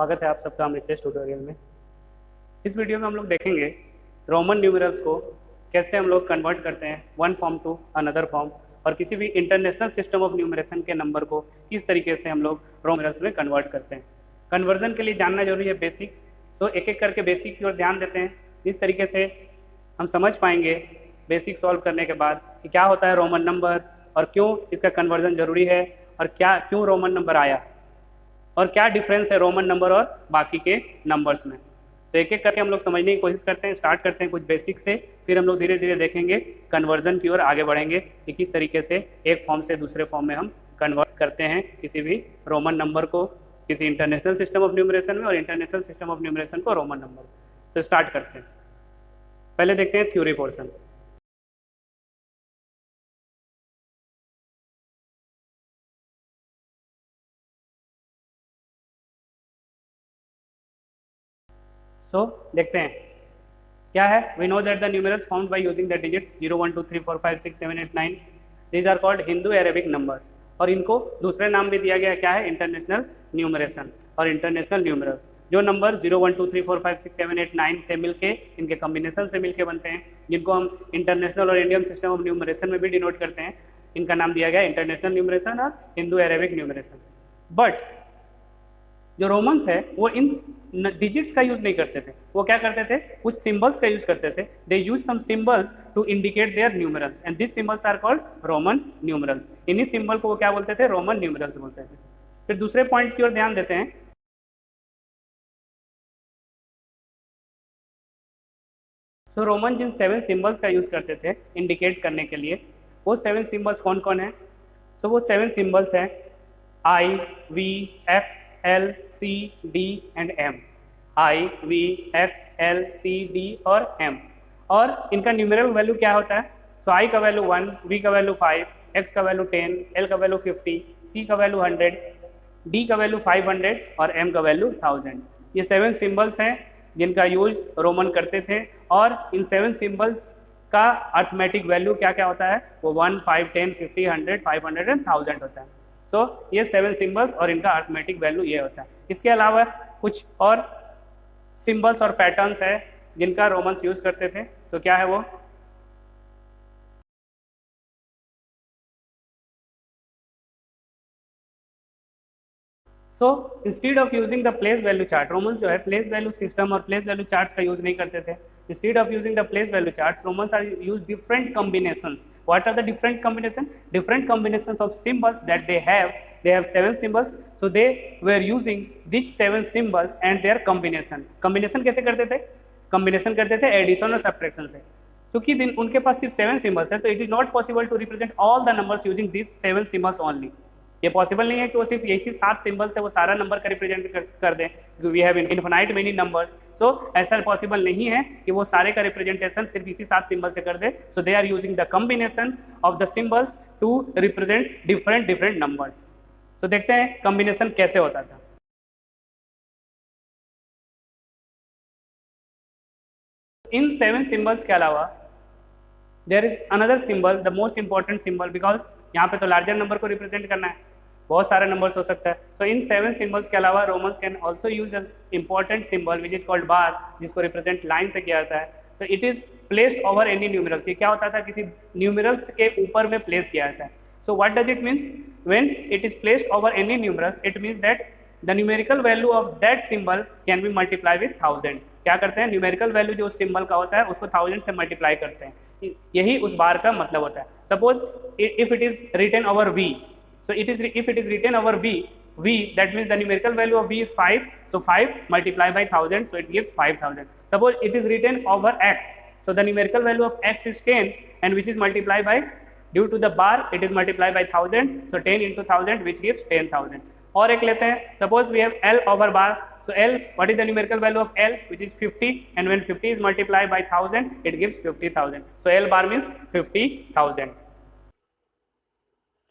स्वागत है आप सबका हमारे इस ट्यूटोरियल में। इस वीडियो में हम लोग देखेंगे रोमन न्यूमरल्स को कैसे हम लोग कन्वर्ट करते हैं one form to another form, और किसी भी इंटरनेशनल सिस्टम ऑफ न्यूमरेशन के नंबर को किस तरीके से हम लोग रोमन न्यूमरल्स में कन्वर्ट करते हैं। कन्वर्जन के लिए जानना जरूरी है बेसिक, तो एक एक करके बेसिक की ओर ध्यान देते हैं। जिस तरीके से हम समझ पाएंगे बेसिक सॉल्व करने के बाद कि क्या होता है रोमन नंबर और क्यों इसका कन्वर्जन जरूरी है, और क्यों रोमन नंबर आया, और क्या डिफरेंस है रोमन नंबर और बाकी के नंबर्स में। तो एक एक करके हम लोग समझने की कोशिश करते हैं। स्टार्ट करते हैं कुछ बेसिक से, फिर हम लोग धीरे धीरे देखेंगे कन्वर्जन की ओर आगे बढ़ेंगे कि किस तरीके से एक फॉर्म से दूसरे फॉर्म में हम कन्वर्ट करते हैं किसी भी रोमन नंबर को किसी इंटरनेशनल सिस्टम ऑफ न्यूमरेशन में, और इंटरनेशनल सिस्टम ऑफ न्यूमरेशन को रोमन नंबर। तो स्टार्ट करते हैं। पहले देखते हैं थ्योरी पोर्शन। देखते हैं क्या है। We know that the numerals found by using the digits 0 1 2 3 4 5 6 7 8 9 these are called Hindu Arabic numbers, और इनको दूसरे नाम भी दिया गया क्या है, इंटरनेशनल न्यूमरेशन और इंटरनेशनल न्यूमरल्स। जो नंबर 0 1 2 3 4 5 6 7 8 9 से मिलके इनके कॉम्बिनेशन से मिलके बनते हैं, जिनको हम इंटरनेशनल और इंडियन सिस्टम ऑफ न्यूमरेशन में भी डिनोट करते हैं, इनका नाम दिया गया इंटरनेशनल न्यूमरेशन और हिंदू अरेबिक न्यूमरेशन। बट जो रोमन्स है वो इन डिजिट्स का यूज नहीं करते थे। वो क्या करते थे, कुछ सिंबल्स का यूज करते थे। They use some symbols to indicate their numerals and this symbols are called Roman numerals. इन्हीं सिंबल को वो क्या बोलते थे, रोमन न्यूमरल्स बोलते थे। फिर दूसरे पॉइंट की ओर ध्यान देते हैं। तो रोमन जिन 7 सिंबल्स का यूज करते थे इंडिकेट करने के लिए, वो 7 सिंबल्स कौन कौन है। तो वो 7 सिंबल्स हैं I, V, X, L, C, D and M। I, V, X, L, C, D और M। और इनका न्यूमेरल वैल्यू क्या होता है। तो I का वैल्यू 1, V का वैल्यू 5, X का वैल्यू 10, L का वैल्यू 50, C का वैल्यू 100, D का वैल्यू 500 और M का वैल्यू 1000। ये 7 सिंबल्स हैं जिनका यूज रोमन करते थे, और इन 7 सिंबल्स का अर्थमेटिक वैल्यू क्या क्या होता है, वो 1, 5, 10, 50, 100, 500 एंड 1000 होता है। तो ये 7 सिंबल्स और इनका अर्थमेटिक वैल्यू ये होता है। इसके अलावा कुछ और सिंबल्स और पैटर्न्स है जिनका रोमन्स यूज करते थे। तो क्या है वो, so instead of using the place value chart, Romans जो है प्लेस वैल्यू सिस्टम और प्लेस वैल्यू चार्ट्स का यूज नहीं करते थे। Instead of using the place value chart, Romans are use different combinations. What are the different combination, different combinations of symbols that they have 7 symbols, so they were using these 7 symbols and their combination। combination कैसे करते थे, combination करते थे addition और subtraction से। क्योंकि उनके पास सिर्फ 7 सिंबल्स है, तो it is not possible to represent all the numbers using this 7 symbols only. ये पॉसिबल नहीं है कि वो सिर्फ यही 7 सिंबल्स है वो सारा नंबर का रिप्रेजेंट कर दें, we have infinite many numbers. So ऐसा पॉसिबल नहीं है कि वो सारे का रिप्रेजेंटेशन सिर्फ इसी 7 सिंबल से कर दे। So they are using the combination of the symbols to represent different numbers. तो देखते हैं कॉम्बिनेशन कैसे होता था। इन 7 सिंबल्स के अलावा there is another symbol, the most important symbol, because यहाँ पे तो लार्जर नंबर को रिप्रेजेंट करना है, बहुत सारे नंबर्स हो सकता है। तो इन 7 सिंबल्स के अलावा Romans can also use the important symbol which is called bar, जिसको रिप्रेजेंट लाइन से किया जाता है। तो it is placed over any numerals. ये क्या होता था, किसी न्यूमरल्स के ऊपर में प्लेस किया जाता है। So what does it means? When it is placed over any numerals, it means that the numerical value of that symbol can be multiplied with 1000। क्या करते हैं, न्यूमेरिकल वैल्यू जो उस सिंबल का होता है उसको 1000 से मल्टीप्लाई करते हैं। यही उस बार का मतलब होता है। Suppose if it is written over v, so if it is written over v, that means the numerical value of v is 5, so 5 multiplied by 1000, so it gives 5000। Suppose it is written over x, so the numerical value of x is 10 and which is multiplied by, due to the bar it is multiplied by 1000, so 10 into 1000 which gives 10,000। और एक लेते हैं, suppose we have L over bar, so L, what is the numerical value of L, which is 50, and when 50 is multiplied by 1000 it gives 50,000, so L bar means 50,000।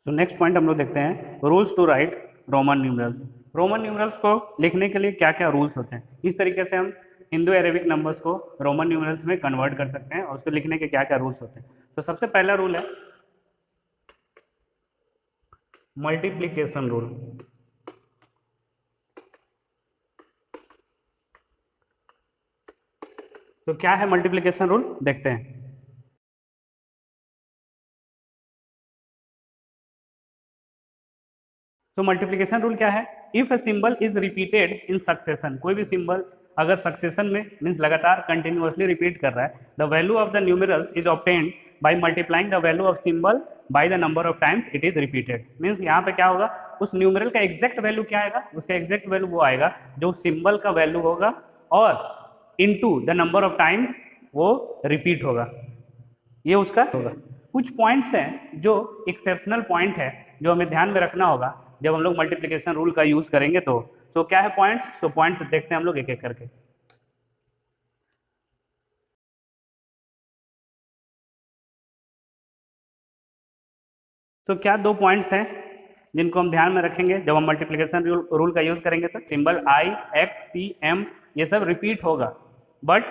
तो next point हम लोग देखते हैं, rules to write Roman numerals. Roman numerals को लिखने के लिए क्या क्या रूल्स होते हैं, इस तरीके से हम हिंदू अरेबिक नंबर्स को रोमन न्यूमरल्स में कन्वर्ट कर सकते हैं, और उसको लिखने के क्या क्या रूल्स होते हैं। तो सबसे पहला रूल है मल्टीप्लिकेशन रूल। तो क्या है मल्टीप्लिकेशन रूल, देखते हैं। तो मल्टीप्लिकेशन रूल क्या है, if a symbol is repeated in succession, कोई भी सिंबल अगर सक्सेशन में मीन्स लगातार कंटिन्यूअसली रिपीट कर रहा है, the value of the numerals is obtained by multiplying the value of symbol by the number of times it is repeated. Means यहाँ पे क्या होगा, उस न्यूमेरल का एग्जैक्ट वैल्यू क्या आएगा, उसका एग्जैक्ट वैल्यू वो आएगा जो सिंबल का वैल्यू होगा और into the number of times वो रिपीट होगा, ये उसका होगा। कुछ पॉइंट्स हैं जो एक्सेप्शनल पॉइंट है जो हमें ध्यान में रखना होगा जब हम लोग मल्टीप्लिकेशन रूल का यूज करेंगे। तो क्या है पॉइंट्स, तो पॉइंट्स देखते हैं हम लोग एक एक करके। तो क्या दो पॉइंट्स हैं जिनको हम ध्यान में रखेंगे जब हम मल्टीप्लिकेशन रूल का यूज करेंगे। तो सिंबल आई, एक्स, सी, एम ये सब रिपीट होगा, बट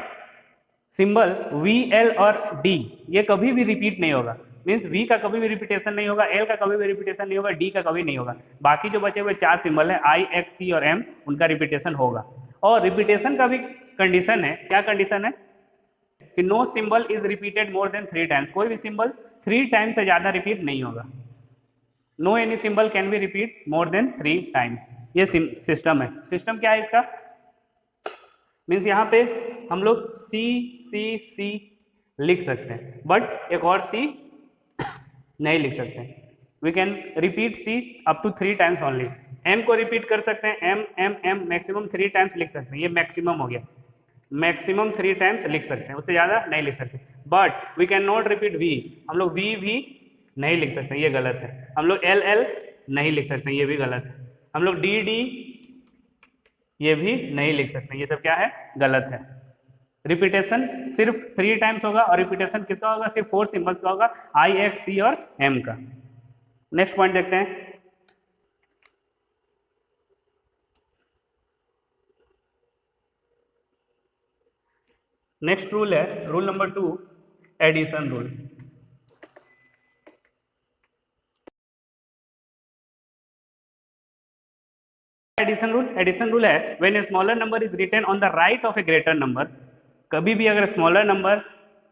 सिंबल वी, एल और डी ये कभी भी रिपीट नहीं होगा। मीन्स वी का कभी भी रिपीटेशन नहीं होगा, एल का कभी भी रिपीटेशन नहीं होगा, डी का कभी नहीं होगा। बाकी जो बचे हुए चार सिंबल हैं आई, एक्स, सी और एम, उनका रिपीटेशन होगा। और रिपीटेशन का भी कंडीशन है, क्या कंडीशन है कि no symbol is repeated more than 3 times, कोई भी सिंबल 3 टाइम्स से ज्यादा रिपीट नहीं होगा। No any symbol can be repeat more than 3 times, ये सिस्टम है। सिस्टम क्या है इसका, मीन्स यहाँ पे हम लोग सी सी सी लिख सकते हैं, बट एक और सी नहीं लिख सकते। We can repeat C up to 3 times only. M को रिपीट कर सकते हैं, M M M maximum 3 times लिख सकते हैं, ये मैक्सिमम हो गया, मैक्सिमम 3 टाइम्स लिख सकते हैं, उससे ज़्यादा नहीं लिख सकते। But we can not repeat V, हम लोग वी भी नहीं लिख सकते, ये गलत है। हम लोग एल एल नहीं लिख सकते, ये भी गलत है। हम लोग डी डी ये भी नहीं लिख सकते, ये सब क्या है, गलत है। रिपीटेशन सिर्फ 3 टाइम्स होगा, और रिपीटेशन किसका होगा, सिर्फ 4 सिंबल्स का होगा, आई, एक्स, सी और एम का। नेक्स्ट पॉइंट देखते हैं। नेक्स्ट रूल है rule number 2, addition rule. Addition rule है when a smaller number is written on the right of a greater number. कभी भी अगर स्मॉलर नंबर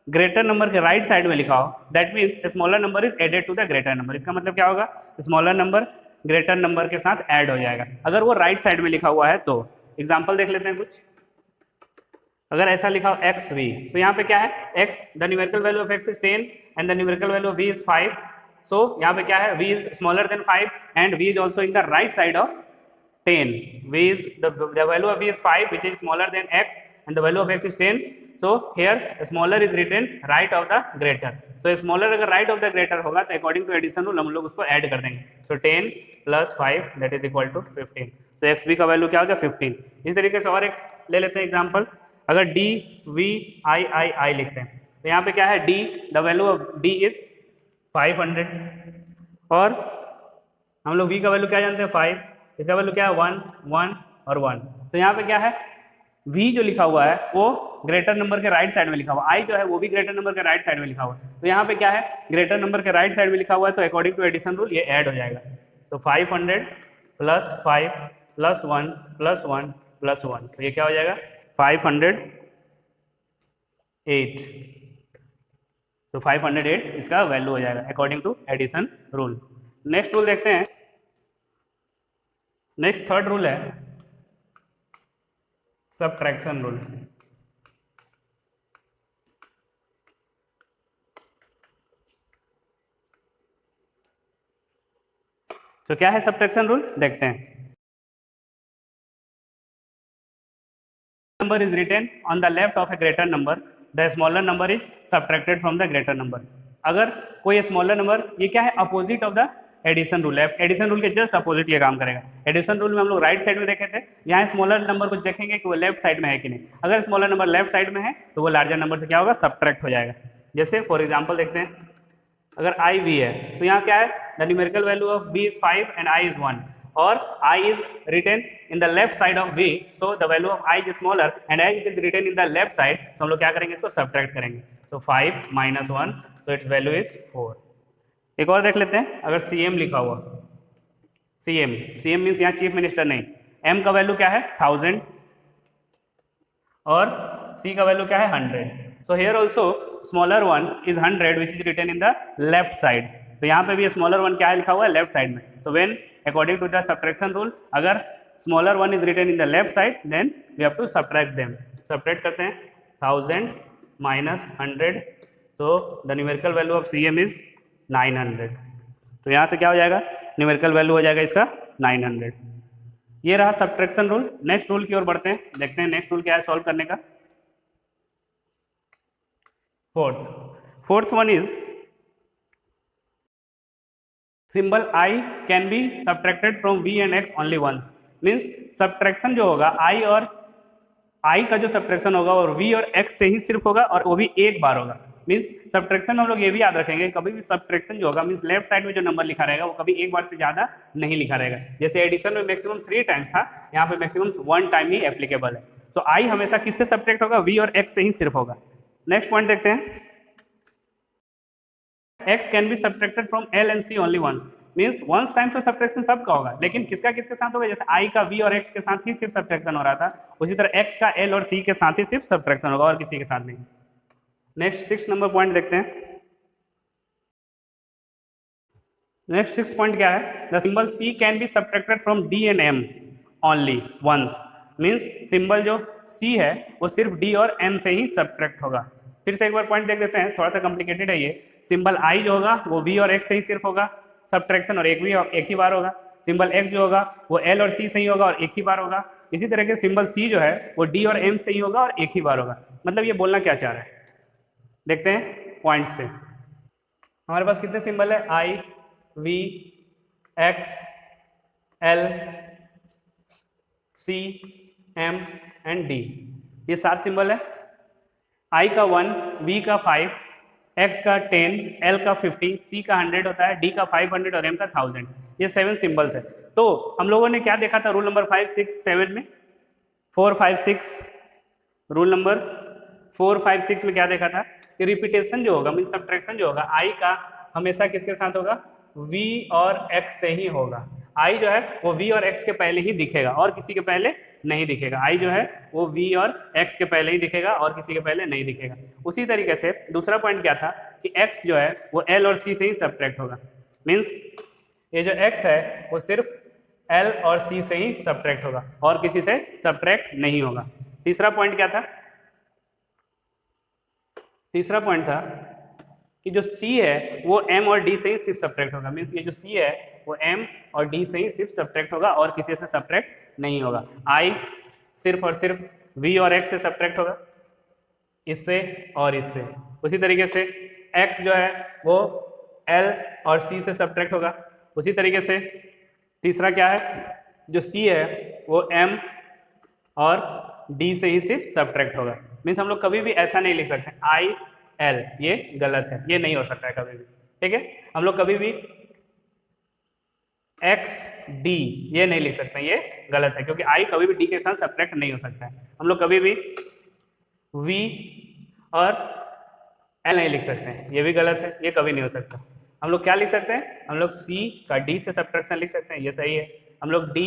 ग्रेटर नंबर के राइट साइड में लिखा हो, that means smaller number is added to the greater number. इसका मतलब क्या होगा, स्मॉलर नंबर ग्रेटर नंबर के साथ ऐड हो जाएगा अगर वो राइट साइड में लिखा हुआ है। तो एग्जाम्पल देख लेते हैं कुछ। अगर ऐसा लिखा हो एक्स वी, तो यहाँ पे क्या है, X the numerical value of X is 10 and the numerical value of V is 5। So यहाँ पे क्या है, V is smaller than 5 and V is also in the right side of 10. V is the value of V is 5, which is smaller than x, and the value of x is 10. So here smaller is written right of the greater. So smaller अगर right of the greater होगा तो according to addition rule हम लोग उसको add कर देंगे। So 10 plus 5 that is equal to 15. So x b का value क्या हो गया, 15। इस तरीके से और एक ले लेते हैं एग्जाम्पल। अगर d v i i i लिखते हैं तो यहाँ पे क्या है, d the value of d is 500 और हम लोग v का वैल्यू क्या जानते हैं, 5, इसका वैल्यू क्या है, 1 1 और 1। तो यहाँ पे क्या है, v जो लिखा हुआ है वो ग्रेटर नंबर के राइट साइड में लिखा हुआ, i जो है वो भी ग्रेटर नंबर के राइट साइड में लिखा हुआ है। तो यहाँ पे क्या है, ग्रेटर नंबर के राइट साइड में लिखा हुआ है, तो अकॉर्डिंग टू एडिशन रूल ये ऐड हो जाएगा। तो 500 प्लस 5 प्लस 1 प्लस 1 प्लस 1, तो ये क्या हो जाएगा, 508। तो 508 इसका वैल्यू हो जाएगा according to addition rule. Next rule देखते हैं। नेक्स्ट थर्ड रूल है सबट्रैक्शन रूल। तो क्या है सबट्रैक्शन रूल, देखते हैं। Number is written on the left of a greater number, the smaller number is subtracted from the greater number. अगर कोई स्मॉलर नंबर, ये क्या है, opposite of the addition rule है। एडिशन रूल के जस्ट अपोजिट ये काम करेगा। एडिशन रूल में हम लोग राइट साइड में देखे थे, यहाँ स्मॉलर नंबर को देखेंगे कि वो लेफ्ट साइड में है कि नहीं। अगर स्मॉलर नंबर लेफ्ट साइड में है तो वो लार्जर नंबर से क्या होगा, सबट्रैक्ट हो जाएगा। जैसे फॉर एग्जांपल देखते हैं, अगर आई वी है तो यहाँ क्या है, the numerical value of B is 5 and I is 1 और I is written in the left side of V, so the value of I is smaller and as it is written in the left side, तो हम लोग क्या करेंगे, इसको subtract करेंगे। So 5 minus 1, so its value is 4। एक और देख लेते हैं, अगर CM लिखा हुआ, CM मीन्स यहाँ चीफ मिनिस्टर नहीं, M का वैल्यू क्या है 1000 और c का वैल्यू क्या है 100. So here also smaller one is 100 which is written in the left side. तो यहाँ पे भी स्मॉलर वन क्या है लिखा हुआ है लेफ्ट साइड में. तो when according to the subtraction rule अगर smaller one is written in the left side then we have to subtract them. Subtract करते हैं 1000 माइनस 100. तो the numerical value of CM is 900. तो यहाँ से क्या हो जाएगा न्यूमेरिकल वैल्यू हो जाएगा इसका 900. ये रहा सब्ट्रैक्शन रूल. नेक्स्ट रूल की ओर बढ़ते हैं, देखते हैं नेक्स्ट रूल क्या है सॉल्व करने का. Fourth one is symbol I can be subtracted from V and X only once. Means subtraction जो होगा I का जो सब्ट्रैक्शन होगा और V और X से ही सिर्फ होगा और वो भी एक बार होगा. मीन्स सब्ट्रैक्शन में हम लोग ये भी याद रखेंगे कभी भी सब्ट्रैक्शन जो होगा मीन्स लेफ्ट साइड में जो नंबर लिखा रहेगा वो कभी एक बार से ज्यादा नहीं लिखा रहेगा. जैसे एडिशन में मैक्सिमम 3 टाइम्स था, यहाँ पे मैक्सिमम 1 टाइम ही एप्लीकेबल है. तो I हमेशा किससे सब्ट्रैक्ट होगा V और X से ही सिर्फ होगा. नेक्स्ट पॉइंट देखते हैं. X can be subtracted from L and C only once. Means once time तो सब्ट्रैक्शन सबका होगा, लेकिन किसका किसके साथ होगा. जैसे I का V और X के साथ ही सिर्फ सब्ट्रैक्शन हो रहा था, उसी तरह X का L और C के साथ ही सिर्फ सब्ट्रैक्शन होगा और किसी के साथ नहीं. नेक्स्ट 6 नंबर पॉइंट देखते हैं. नेक्स्ट 6 पॉइंट क्या है. The symbol C can be subtracted from D and M only once. Means symbol जो C है वो सिर्फ D और M से ही सब्ट्रैक्ट होगा. फिर से एक बार पॉइंट देख लेते हैं, थोड़ा सा कॉम्प्लिकेटेड है ये. सिंबल I जो होगा वो V और X से ही सिर्फ होगा सब्ट्रैक्शन और एक ही बार होगा. सिंबल X जो होगा वो L और C से ही होगा और एक ही बार होगा. इसी तरह के सिंबल C जो है वो D और M से ही होगा और एक ही बार होगा. मतलब ये बोलना क्या चाह रहा है देखते हैं पॉइंट से. हमारे पास कितने सिंबल है I, V, X, L, C, M and D. ये 7 सिंबल है. I का 1, V का 5, X का 10, L का 50, C का 100 होता है, D का 500 और M का 1000. ये 7 सिंबल्स है. तो हम लोगों ने क्या देखा था रूल नंबर 5, 6, 7 में 4, 5, 6. रूल नंबर 4, 5, 6 में क्या देखा था कि रिपीटेशन जो होगा मीन सब्ट्रैक्शन जो होगा I का हमेशा किसके साथ होगा V और X से ही होगा. I जो है वो V और X के पहले ही दिखेगा और किसी के पहले नहीं दिखेगा. I जो है वो V और X के पहले ही दिखेगा और किसी के पहले नहीं दिखेगा. उसी तरीके से दूसरा पॉइंट क्या था कि X जो है वो L और C से ही सब्ट्रैक्ट होगा. मीन्स ये जो X है वो सिर्फ L और C से ही सब्ट्रैक्ट होगा और किसी से सब्ट्रैक्ट नहीं होगा. तीसरा पॉइंट क्या था. तीसरा पॉइंट था कि जो C है वो M और D से ही सिर्फ सब्ट्रैक्ट होगा. मीन्स ये जो C है वो M और D से ही सिर्फ सब्ट्रैक्ट होगा और किसी से सब्ट्रैक्ट नहीं होगा. I सिर्फ और सिर्फ V और X से सब्ट्रैक्ट होगा, इससे और इससे. उसी तरीके से X जो है वो L और C से सब्ट्रैक्ट होगा. उसी तरीके से तीसरा क्या है जो C है वो M और D से ही सिर्फ सब्ट्रैक्ट होगा. मीन्स हम लोग कभी भी ऐसा नहीं लिख सकते I L, ये गलत है, ये नहीं हो सकता है कभी भी. ठीक है, हम लोग कभी भी X D ये नहीं लिख सकते, ये गलत है क्योंकि I कभी भी D के साथ सब्ट्रैक्ट नहीं हो सकता है. हम लोग कभी भी V और L नहीं लिख सकते हैं, ये भी गलत है, ये कभी नहीं हो सकता. हम लोग क्या लिख सकते हैं, हम लोग C का D से सब्ट्रैक्शन लिख सकते हैं, ये सही है. हम लोग D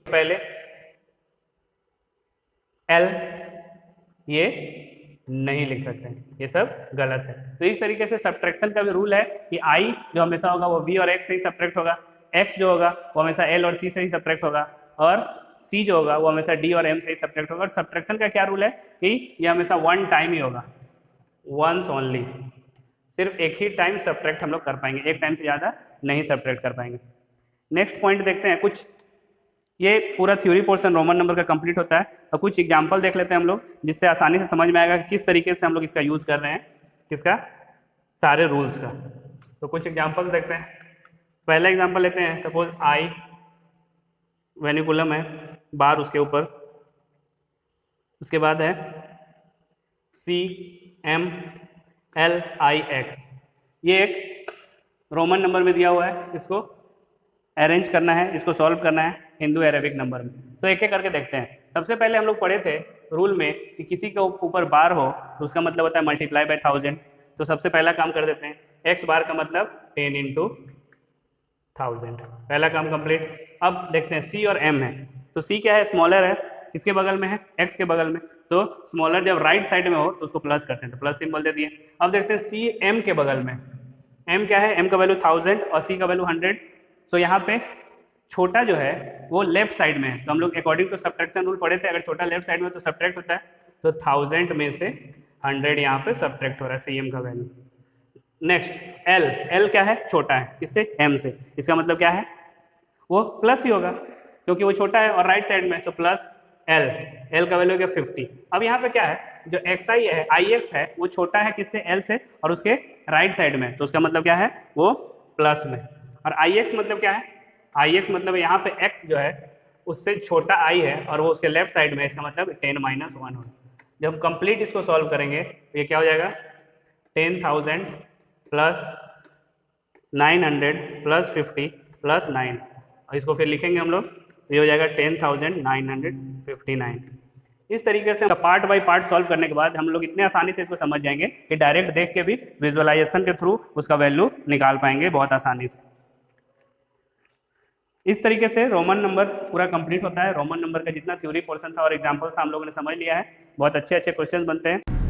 पहले L ये नहीं लिख सकते हैं, ये सब गलत है. तो इस तरीके से सब्ट्रैक्शन का भी रूल है कि I जो हमेशा होगा वो V और X से ही सब्ट्रैक्ट होगा, X जो होगा वो हमेशा L और C से ही सब्ट्रैक्ट होगा और C जो होगा वो हमेशा D और M से ही सब्ट्रैक्ट होगा. और सब्ट्रैक्शन का क्या रूल है कि ये हमेशा 1 टाइम ही होगा, वंस ओनली. सिर्फ एक ही टाइम सब्ट्रैक्ट हम लोग कर पाएंगे, एक टाइम से ज़्यादा नहीं सब्ट्रैक्ट कर पाएंगे. नेक्स्ट पॉइंट देखते हैं. कुछ ये पूरा थ्योरी पोर्शन रोमन नंबर का कंप्लीट होता है और कुछ एग्जांपल देख लेते हैं हम लोग जिससे आसानी से समझ में आएगा कि किस तरीके से हम लोग इसका यूज़ कर रहे हैं, किसका सारे रूल्स का. तो कुछ एग्जांपल्स देखते हैं. पहला एग्जांपल लेते हैं. सपोज I वेनिकुलम है, बार उसके ऊपर, उसके बाद है C M L I X. ये एक रोमन नंबर में दिया हुआ है, इसको अरेंज करना है, इसको सॉल्व करना है हिंदू अरेबिक नंबर में. तो एक एक करके देखते हैं. सबसे पहले हम लोग पढ़े थे रूल में कि किसी के ऊपर बार हो तो उसका मतलब होता है मल्टीप्लाई बाय 1000. तो सबसे पहला काम कर देते हैं. X बार का मतलब 10 into 1000. पहला काम कंप्लीट. अब देखते हैं C और M है. तो C क्या है, स्मॉलर है, किसके बगल में है, x के बगल में, तो स्मॉलर जब राइट साइड में हो तो उसको प्लस करते हैं, तो प्लस सिंबल दे दिए। अब देखते हैं सी m के बगल में, m क्या है, m का वैल्यू 1000 और c का वैल्यू 100, तो यहाँ पे छोटा जो है वो लेफ्ट साइड में है, तो हम लोग अकॉर्डिंग टू सब्ट्रैक्शन रूल पढ़े थे, अगर छोटा लेफ्ट साइड में तो सब्ट्रैक्ट होता है, तो 1000 में से 100 यहाँ पे सब्ट्रैक्ट हो रहा है सी m का वैल्यू। नेक्स्ट l, l क्या है, छोटा है, किससे, m से, इसका मतलब क्या है, वो प्लस ही होगा क्योंकि वो छोटा है और राइट साइड में, तो प्लस l, l का वैल्यू क्या 50। अब यहाँ पे क्या है, जो xi है, ix है, वो छोटा है किससे, l से, और उसके राइट साइड में, तो उसका मतलब क्या है, वो प्लस में। और ix मतलब क्या है, ix मतलब यहाँ पे x जो है उससे छोटा i है और वो उसके लेफ्ट साइड में, इसका मतलब 10 - 1 होगा। जब हम कंप्लीट इसको सॉल्व करेंगे तो ये क्या हो जाएगा, 10,000 प्लस 900 प्लस 50 प्लस 9, और इसको फिर लिखेंगे हम लोग, तो ये हो जाएगा 10,959। इस तरीके से पार्ट बाय पार्ट सॉल्व करने के बाद हम लोग इतने आसानी से इसको समझ जाएंगे कि डायरेक्ट देख के भी विजुअलाइजेशन के थ्रू उसका वैल्यू निकाल पाएंगे बहुत आसानी से। इस तरीके से रोमन नंबर पूरा कंप्लीट होता है। रोमन नंबर का जितना थ्योरी पोर्शन था और एग्जाम्पल था हम लोगों ने समझ लिया है, बहुत अच्छे अच्छे क्वेश्चन बनते हैं।